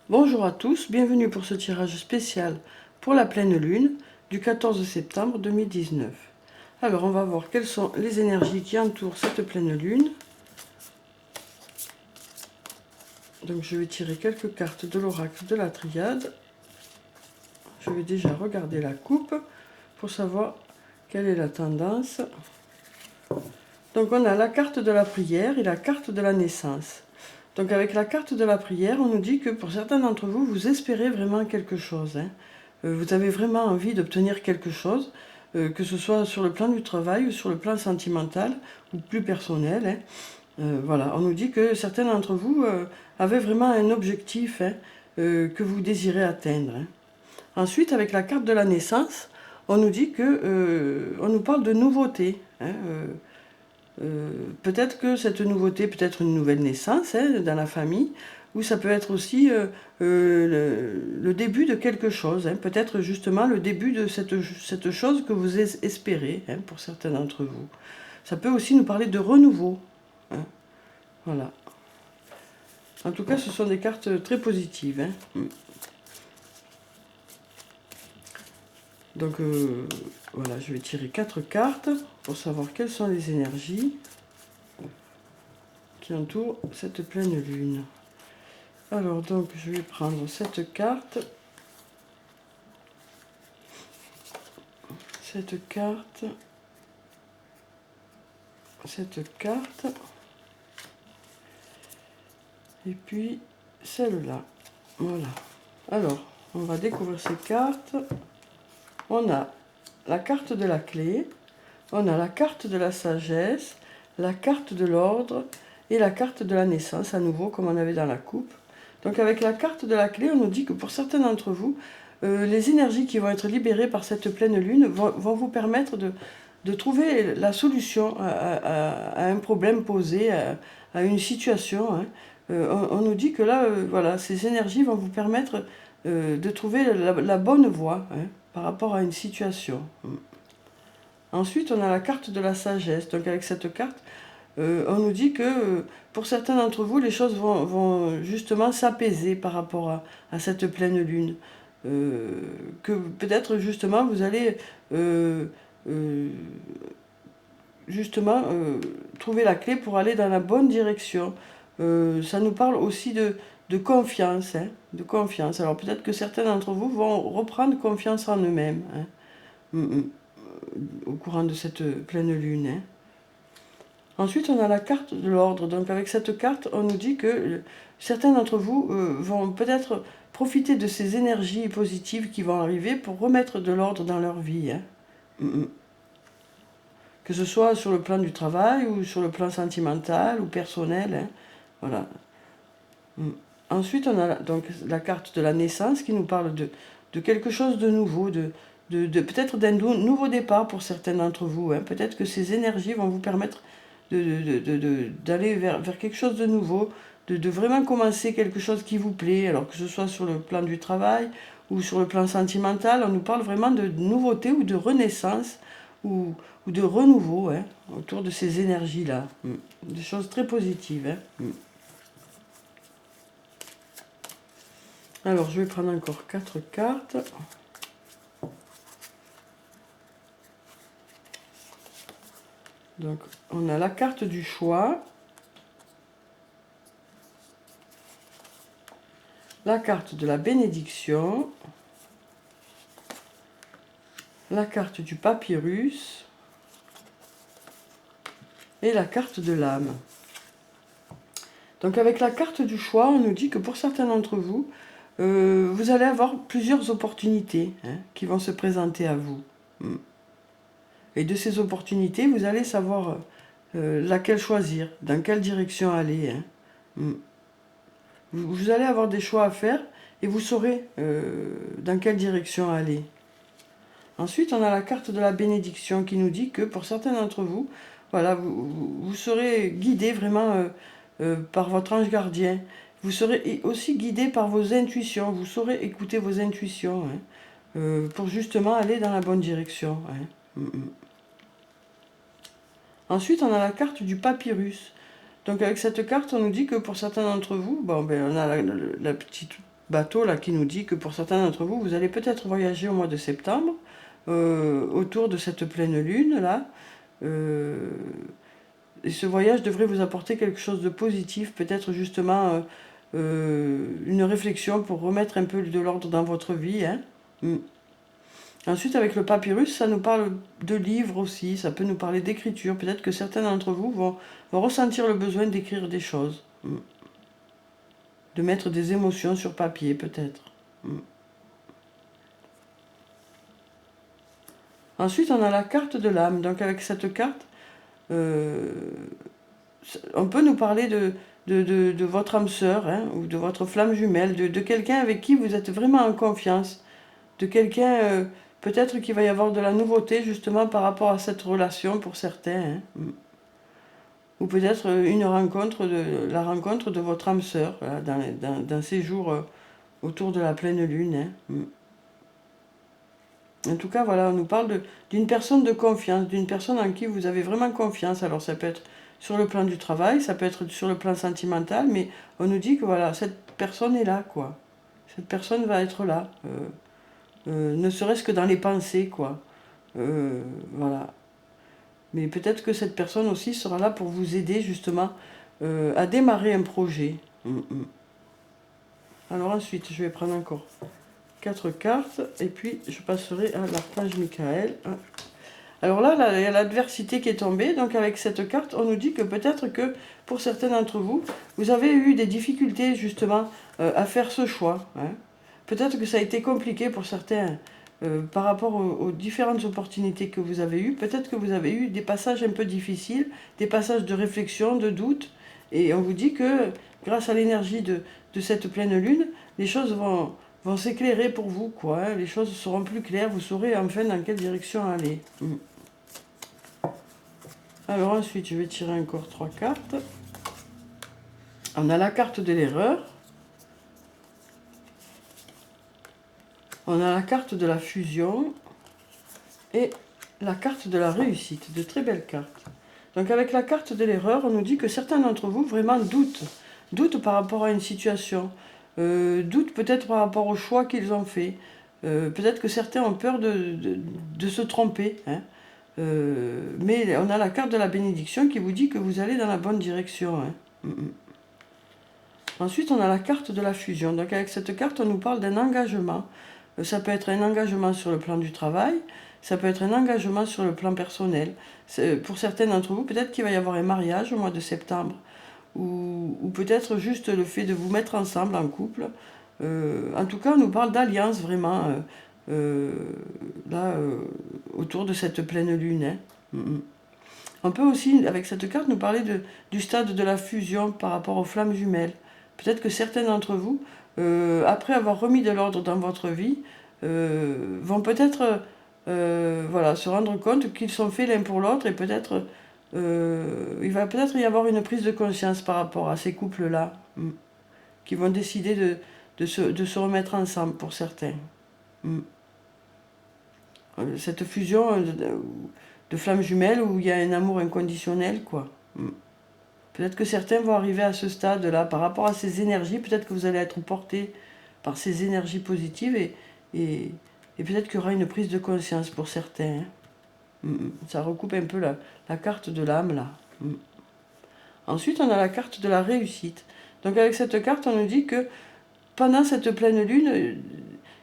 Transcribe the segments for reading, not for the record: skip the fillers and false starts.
Bonjour à tous, bienvenue pour ce tirage spécial pour la pleine lune du 14 septembre 2019. Alors on va voir quelles sont les énergies qui entourent cette pleine lune. Donc je vais tirer quelques cartes de l'oracle de la triade. Je vais déjà regarder la coupe pour savoir quelle est la tendance. Donc on a la carte de la prière et la carte de la naissance. Donc avec la carte de la prière, on nous dit que pour certains d'entre vous, vous espérez vraiment quelque chose. Vous avez vraiment envie d'obtenir quelque chose, que ce soit sur le plan du travail ou sur le plan sentimental ou plus personnel. Voilà, on nous dit que certains d'entre vous avaient vraiment un objectif que vous désirez atteindre. Ensuite, avec la carte de la naissance, on nous dit que on nous parle de nouveauté. Peut-être que cette nouveauté peut être une nouvelle naissance dans la famille, ou ça peut être aussi le début de quelque chose, peut-être justement le début de cette chose que vous espérez pour certains d'entre vous. Ça peut aussi nous parler de renouveau. Voilà. En tout cas, ce sont des cartes très positives. Donc voilà, je vais tirer 4 cartes pour savoir quelles sont les énergies qui entourent cette pleine lune. Alors donc je vais prendre cette carte, cette carte, et puis celle-là. Voilà. Alors, on va découvrir ces cartes. On a la carte de la clé, on a la carte de la sagesse, la carte de l'ordre et la carte de la naissance, à nouveau comme on avait dans la coupe. Donc avec la carte de la clé, on nous dit que pour certains d'entre vous, les énergies qui vont être libérées par cette pleine lune vont vous permettre de trouver la solution à un problème posé, à une situation. On nous dit que là, voilà, ces énergies vont vous permettre de trouver la bonne voie par rapport à une situation. Ensuite, on a la carte de la sagesse. Donc avec cette carte, on nous dit que pour certains d'entre vous, les choses vont justement s'apaiser par rapport à cette pleine lune. Que peut-être justement vous allez justement trouver la clé pour aller dans la bonne direction. Ça nous parle aussi de confiance, de confiance. Alors peut-être que certains d'entre vous vont reprendre confiance en eux-mêmes au courant de cette pleine lune. Ensuite, on a la carte de l'ordre. Donc avec cette carte, on nous dit que certains d'entre vous vont peut-être profiter de ces énergies positives qui vont arriver pour remettre de l'ordre dans leur vie. Que ce soit sur le plan du travail ou sur le plan sentimental ou personnel. Voilà. Ensuite, on a donc la carte de la naissance qui nous parle de quelque chose de nouveau, peut-être d'un nouveau départ pour certains d'entre vous. Peut-être que ces énergies vont vous permettre d'aller vers quelque chose de nouveau, de vraiment commencer quelque chose qui vous plaît, alors que ce soit sur le plan du travail ou sur le plan sentimental. On nous parle vraiment de nouveauté ou de renaissance ou de renouveau autour de ces énergies-là. Des choses très positives. Alors, je vais prendre encore 4 cartes. Donc, on a la carte du choix, la carte de la bénédiction, la carte du papyrus et la carte de l'âme. Donc, avec la carte du choix, on nous dit que pour certains d'entre vous, vous allez avoir plusieurs opportunités qui vont se présenter à vous. Et de ces opportunités, vous allez savoir laquelle choisir, dans quelle direction aller. Vous allez avoir des choix à faire et vous saurez dans quelle direction aller. Ensuite, on a la carte de la bénédiction qui nous dit que pour certains d'entre vous, voilà, vous serez guidé vraiment par votre ange gardien. Vous serez aussi guidé par vos intuitions. Vous saurez écouter vos intuitions pour justement aller dans la bonne direction. Ensuite, on a la carte du papyrus. Donc avec cette carte, on nous dit que pour certains d'entre vous, bon, ben, on a la petite bateau là qui nous dit que pour certains d'entre vous, vous allez peut-être voyager au mois de septembre, autour de cette pleine lune là. Et ce voyage devrait vous apporter quelque chose de positif, peut-être justement une réflexion pour remettre un peu de l'ordre dans votre vie. Hein. Ensuite, avec le papyrus, ça nous parle de livres aussi, ça peut nous parler d'écriture. Peut-être que certains d'entre vous vont ressentir le besoin d'écrire des choses, de mettre des émotions sur papier, peut-être. Ensuite, on a la carte de l'âme. Donc, avec cette carte, on peut nous parler de votre âme sœur, hein, ou de votre flamme jumelle, de quelqu'un avec qui vous êtes vraiment en confiance, de quelqu'un, peut-être qu'il va y avoir de la nouveauté justement par rapport à cette relation pour certains, hein. Ou peut-être la rencontre de votre âme sœur, voilà, dans ces jours autour de la pleine lune. Hein. En tout cas, voilà, on nous parle d'une personne de confiance, d'une personne en qui vous avez vraiment confiance. Alors ça peut être sur le plan du travail, ça peut être sur le plan sentimental, mais on nous dit que voilà, cette personne est là, quoi. Cette personne va être là, ne serait-ce que dans les pensées, quoi. Voilà. Mais peut-être que cette personne aussi sera là pour vous aider justement à démarrer un projet. Alors ensuite, je vais prendre encore 4 cartes et puis je passerai à l'archange Michael. Alors là, il y a l'adversité qui est tombée. Donc avec cette carte, on nous dit que peut-être que pour certains d'entre vous, vous avez eu des difficultés justement à faire ce choix. Hein. Peut-être que ça a été compliqué pour certains par rapport aux différentes opportunités que vous avez eues. Peut-être que vous avez eu des passages un peu difficiles, des passages de réflexion, de doute. Et on vous dit que grâce à l'énergie de cette pleine lune, les choses vont s'éclairer pour vous, quoi. Hein. Les choses seront plus claires, vous saurez enfin dans quelle direction aller. Alors ensuite, je vais tirer encore 3 cartes. On a la carte de l'erreur. On a la carte de la fusion et la carte de la réussite, de très belles cartes. Donc avec la carte de l'erreur, on nous dit que certains d'entre vous vraiment doutent par rapport à une situation, doutent peut-être par rapport au choix qu'ils ont fait, peut-être que certains ont peur de se tromper, hein. Mais on a la carte de la bénédiction qui vous dit que vous allez dans la bonne direction. Hein. Ensuite, on a la carte de la fusion. Donc avec cette carte, on nous parle d'un engagement. Ça peut être un engagement sur le plan du travail, ça peut être un engagement sur le plan personnel. Pour certains d'entre vous, peut-être qu'il va y avoir un mariage au mois de septembre, ou peut-être juste le fait de vous mettre ensemble en couple. En tout cas, on nous parle d'alliance vraiment, autour de cette pleine lune. Hein. On peut aussi, avec cette carte, nous parler du stade de la fusion par rapport aux flammes jumelles. Peut-être que certains d'entre vous, après avoir remis de l'ordre dans votre vie, vont peut-être se rendre compte qu'ils sont faits l'un pour l'autre et peut-être il va peut-être y avoir une prise de conscience par rapport à ces couples-là qui vont décider de se remettre ensemble pour certains. Cette fusion de flammes jumelles où il y a un amour inconditionnel, quoi. Peut-être que certains vont arriver à ce stade-là par rapport à ces énergies. Peut-être que vous allez être porté par ces énergies positives et peut-être qu'il y aura une prise de conscience pour certains. Hein. Ça recoupe un peu la carte de l'âme, là. Ensuite, on a la carte de la réussite. Donc avec cette carte, on nous dit que pendant cette pleine lune,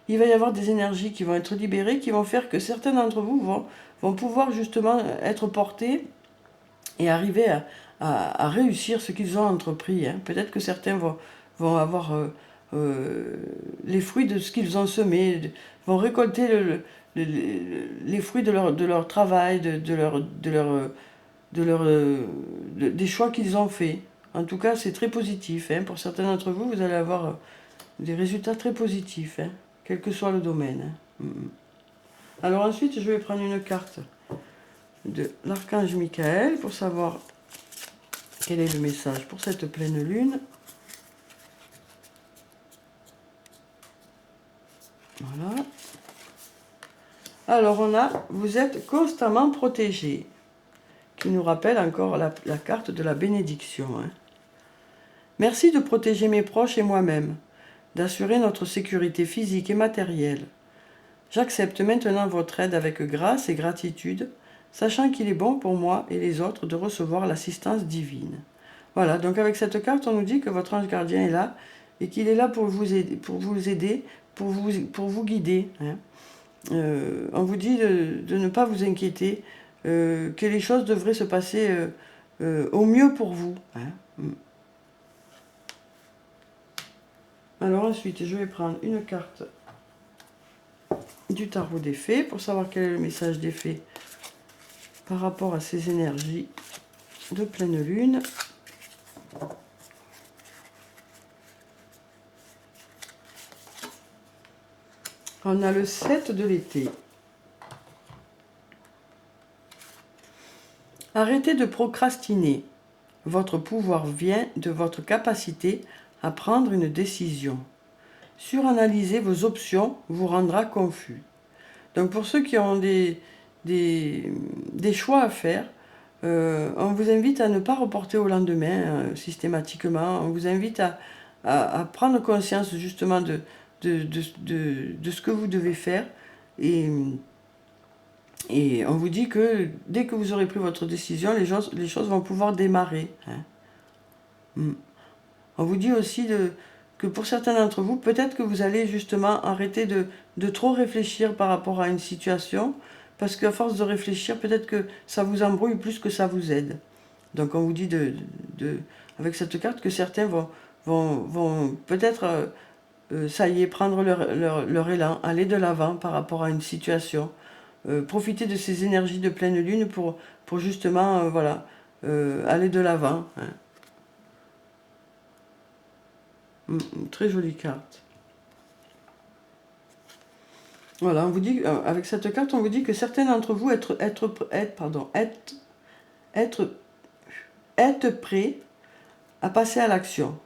il va y avoir des énergies qui vont être libérées, qui vont faire que certains d'entre vous vont pouvoir justement être portés et arriver à réussir ce qu'ils ont entrepris. Hein. Peut-être que certains vont avoir les fruits de ce qu'ils ont semé, vont récolter les fruits de leur travail, des choix qu'ils ont faits. En tout cas, c'est très positif. Hein. Pour certains d'entre vous, vous allez avoir des résultats très positifs, hein, quel que soit le domaine. Hein. Alors ensuite, je vais prendre une carte de l'archange Michael pour savoir quel est le message pour cette pleine lune. Voilà. Alors on a, vous êtes constamment protégé, qui nous rappelle encore la carte de la bénédiction. Hein. Merci de protéger mes proches et moi-même. d'assurer notre sécurité physique et matérielle. J'accepte maintenant votre aide avec grâce et gratitude, sachant qu'il est bon pour moi et les autres de recevoir l'assistance divine. Voilà, donc avec cette carte, on nous dit que votre ange gardien est là et qu'il est là pour vous aider, pour vous guider. Hein. On vous dit de ne pas vous inquiéter, que les choses devraient se passer au mieux pour vous. Hein. Alors ensuite, je vais prendre une carte du tarot des fées pour savoir quel est le message des fées par rapport à ces énergies de pleine lune. On a le 7 de l'été. Arrêtez de procrastiner. Votre pouvoir vient de votre capacité à prendre une décision. Suranalyser vos options vous rendra confus. Donc pour ceux qui ont des choix à faire, on vous invite à ne pas reporter au lendemain systématiquement. On vous invite à prendre conscience justement de ce que vous devez faire. Et on vous dit que dès que vous aurez pris votre décision, les choses vont pouvoir démarrer. Hein. On vous dit aussi que pour certains d'entre vous, peut-être que vous allez justement arrêter de trop réfléchir par rapport à une situation, parce qu'à force de réfléchir, peut-être que ça vous embrouille plus que ça vous aide. Donc on vous dit avec cette carte que certains vont peut-être, ça y est, prendre leur élan, aller de l'avant par rapport à une situation, profiter de ces énergies de pleine lune pour justement, voilà, aller de l'avant. Hein. Très jolie carte. Voilà, on vous dit, avec cette carte, on vous dit que certains d'entre vous être prêts à passer à l'action.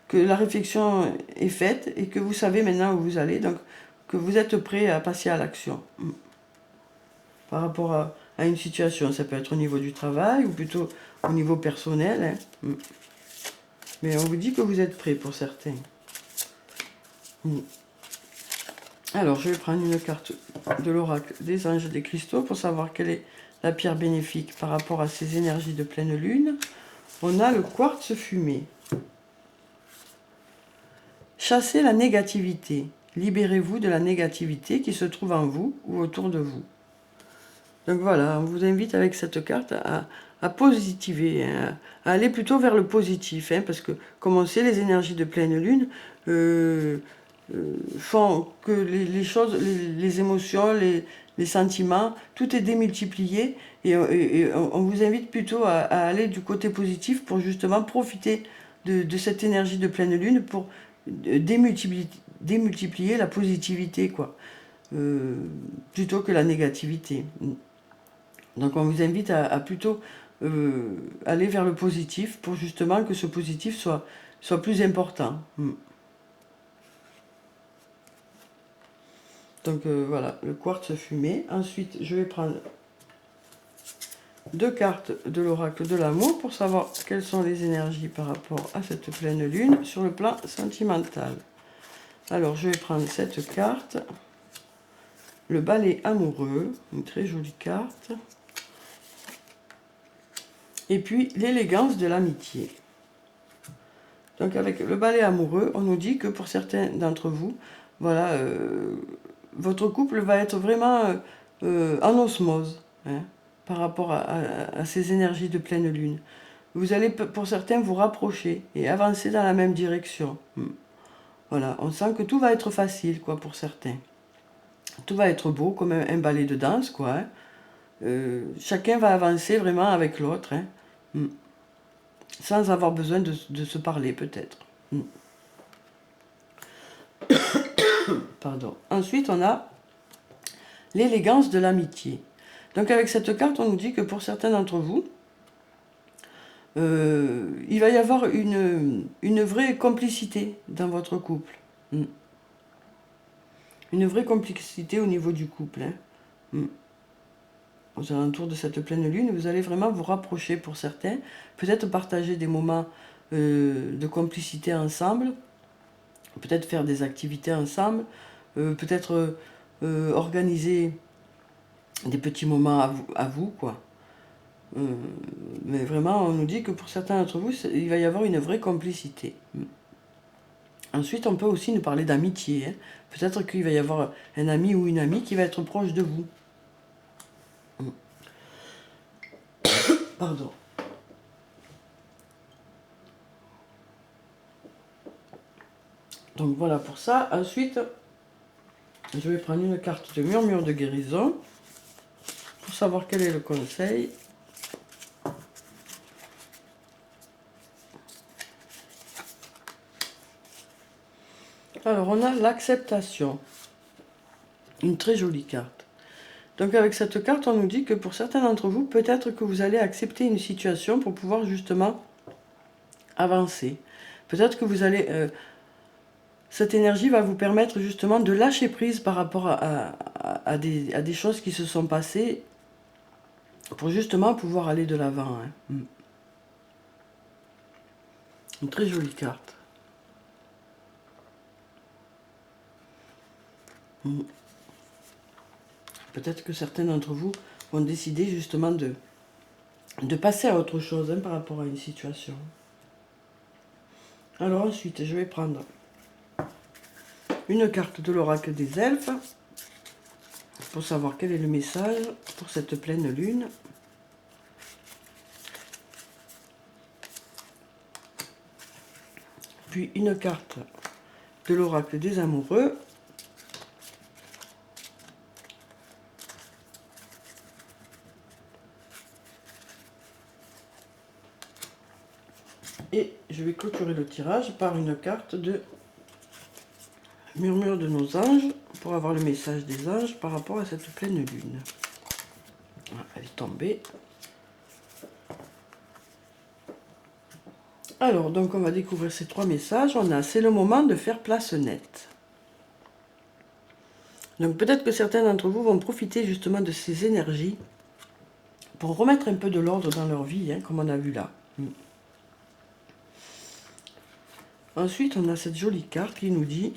Que la réflexion est faite et que vous savez maintenant où vous allez, donc que vous êtes prêts à passer à l'action. Par rapport à une situation, ça peut être au niveau du travail ou plutôt au niveau personnel. Hein. Mais on vous dit que vous êtes prêts pour certains. Alors, je vais prendre une carte de l'oracle des anges et des cristaux pour savoir quelle est la pierre bénéfique par rapport à ces énergies de pleine lune. On a le quartz fumé. Chassez la négativité. Libérez-vous de la négativité qui se trouve en vous ou autour de vous. Donc voilà, on vous invite avec cette carte à positiver, hein, à aller plutôt vers le positif, hein, parce que, comme on sait, les énergies de pleine lune font que les choses, les émotions, les sentiments, tout est démultiplié, et on vous invite plutôt à aller du côté positif pour justement profiter de cette énergie de pleine lune pour démultiplier la positivité, quoi, plutôt que la négativité. Donc on vous invite à plutôt aller vers le positif pour justement que ce positif soit plus important. Donc voilà, le quartz fumé. Ensuite, je vais prendre 2 cartes de l'oracle de l'amour pour savoir quelles sont les énergies par rapport à cette pleine lune sur le plan sentimental. Alors, je vais prendre cette carte, le balai amoureux, une très jolie carte. Et puis, l'élégance de l'amitié. Donc, avec le balai amoureux, on nous dit que pour certains d'entre vous, voilà, votre couple va être vraiment en osmose, hein, par rapport à ces énergies de pleine lune. Vous allez, pour certains, vous rapprocher et avancer dans la même direction. Voilà, on sent que tout va être facile, quoi, pour certains. Tout va être beau, comme un ballet de danse, quoi. Hein. Chacun va avancer vraiment avec l'autre, hein, sans avoir besoin de se parler, peut-être. Pardon. Ensuite, on a l'élégance de l'amitié. Donc avec cette carte, on nous dit que pour certains d'entre vous, il va y avoir une vraie complicité dans votre couple. Une vraie complicité au niveau du couple. Hein. Aux alentours de cette pleine lune, vous allez vraiment vous rapprocher pour certains, peut-être partager des moments de complicité ensemble, peut-être faire des activités ensemble, peut-être organiser des petits moments à vous, quoi. Mais vraiment, on nous dit que pour certains d'entre vous, il va y avoir une vraie complicité. Ensuite, on peut aussi nous parler d'amitié. Hein. Peut-être qu'il va y avoir un ami ou une amie qui va être proche de vous. Pardon. Donc voilà pour ça. Ensuite, je vais prendre une carte de murmure de guérison pour savoir quel est le conseil. Alors, on a l'acceptation. Une très jolie carte. Donc avec cette carte, on nous dit que pour certains d'entre vous, peut-être que vous allez accepter une situation pour pouvoir justement avancer. Peut-être que vous allez... cette énergie va vous permettre justement de lâcher prise par rapport à des choses qui se sont passées pour justement pouvoir aller de l'avant. Hein. Une très jolie carte. Peut-être que certains d'entre vous vont décider justement de passer à autre chose hein, par rapport à une situation. Alors ensuite, je vais prendre une carte de l'oracle des elfes pour savoir quel est le message pour cette pleine lune. Puis une carte de l'oracle des amoureux. Et je vais clôturer le tirage par une carte de murmure de nos anges pour avoir le message des anges par rapport à cette pleine lune. Voilà, elle est tombée. Alors, donc on va découvrir ces trois messages. On a, c'est le moment de faire place nette. Donc peut-être que certains d'entre vous vont profiter justement de ces énergies pour remettre un peu de l'ordre dans leur vie, hein, comme on a vu là. Ensuite, on a cette jolie carte qui nous dit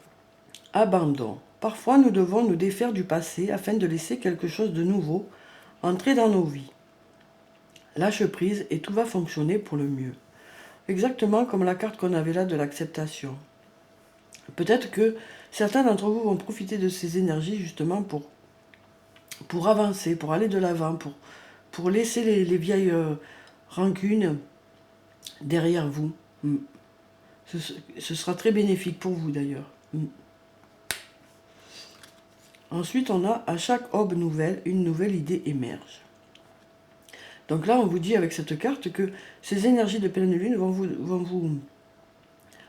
« Abandon ». Parfois, nous devons nous défaire du passé afin de laisser quelque chose de nouveau entrer dans nos vies. Lâche prise et tout va fonctionner pour le mieux. Exactement comme la carte qu'on avait là de l'acceptation. Peut-être que certains d'entre vous vont profiter de ces énergies justement pour avancer, pour aller de l'avant, pour laisser les vieilles rancunes derrière vous. Ce sera très bénéfique pour vous d'ailleurs. Ensuite, on a à chaque aube nouvelle, une nouvelle idée émerge. Donc là, on vous dit avec cette carte que ces énergies de pleine lune vont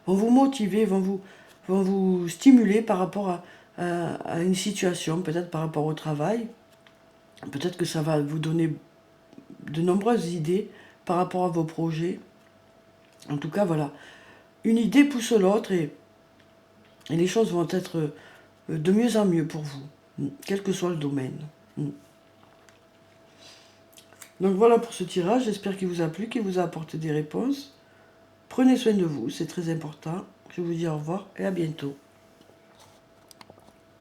vous motiver, vont vous stimuler par rapport à une situation, peut-être par rapport au travail. Peut-être que ça va vous donner de nombreuses idées par rapport à vos projets. En tout cas, voilà. Une idée pousse l'autre et les choses vont être de mieux en mieux pour vous, quel que soit le domaine. Donc voilà pour ce tirage, j'espère qu'il vous a plu, qu'il vous a apporté des réponses. Prenez soin de vous, c'est très important. Je vous dis au revoir et à bientôt.